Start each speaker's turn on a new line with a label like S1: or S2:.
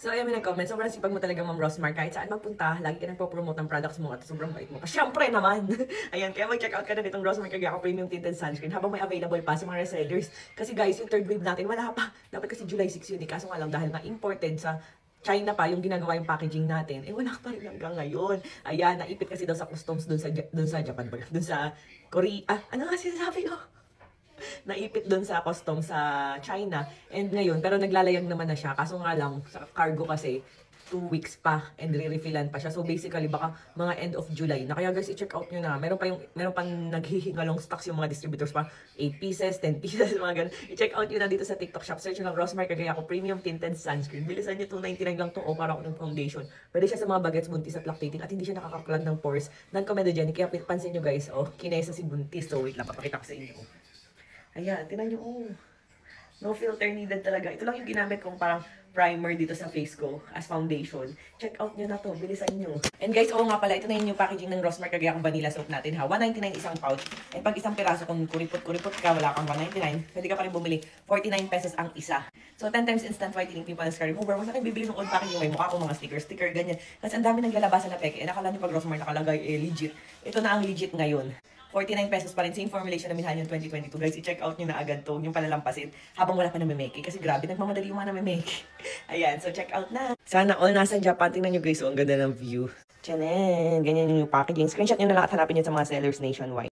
S1: So, ayan, may nag-comment. Sobrang sipag mo talaga, Ma'am Rosmar. Kahit saan magpunta, lagi ka nagpo-promote ng products mo at sobrang bait mo. Siyempre naman! Ayan, kaya mag-check out ka na nitong Rosmar Cagayaco Premium Tinted Sunscreen habang may available pa sa mga resellers. Kasi guys, yung third wave natin, wala pa. Dapat kasi July 6 yun eh. Kaso nga lang, dahil nga imported sa China pa yung ginagawa yung packaging natin, eh wala pa rin hanggang ngayon. Ayan, naipit kasi daw sa customs dun sa Japan ba? Dun sa Korea. Ah, ano nga sinasabi ko? Naipit doon sa custom sa China. And ngayon, pero naglalayag naman na siya. Kaso nga lang, sa cargo kasi, 2 weeks pa and re-refillan pa siya. So basically, baka mga end of July na. Kaya guys, i-check out nyo na. Meron pang naghihingalong stocks yung mga distributors pa. 8 pieces, 10 pieces, mga ganun. I-check out nyo na dito sa TikTok shop. Search nyo lang Rosmar Cagayaco Premium Tinted Sunscreen. Bilisan nyo, $2.99 lang to o para ako ng foundation. Pwede siya sa mga bagets, buntis at lactating at hindi siya nakakaklag ng pores. Non-comedogenic. Kaya pansin nyo guys, oh, kinesa si buntis. So wait lang, papakita ko sa inyo. Ayan, tinan nyo, oh. No filter needed talaga. Ito lang yung ginamit kong parang primer dito sa face ko as foundation. Check out nyo na to. Bilisan nyo. And guys, oo nga pala, ito na yung packaging ng Rosmar Cagayaco Vanilla Soap natin ha. $1.99 isang pouch. And pag isang piraso, kung kuripot-kuripot ka, wala kang $1.99, pwede ka pa rin bumili. 49 pesos ang isa. So, 10 times instant whitening pimple and scar remover. Kung saan bibili ng old packaging, may mukha ko mga sticker, ganyan. Kasi ang dami naglalabasan na peke. Nakala nyo pag Rosmar nakalagay, eh, legit. Ito na ang legit ngayon. 49 pesos pa rin. Same formulation na minhan yung 2022. Guys, i-check out nyo na agad to. Yung palalampasin. Habang wala pa namimake. Kasi grabe, nagmamadali yung mga namimake. Ayan, so check out na. Sana all nasa Japan. Tingnan nyo guys, so ang ganda ng view. Tiyanen. Ganyan yung packaging. Screenshot nyo na lang at hanapin nyo sa mga sellers nationwide.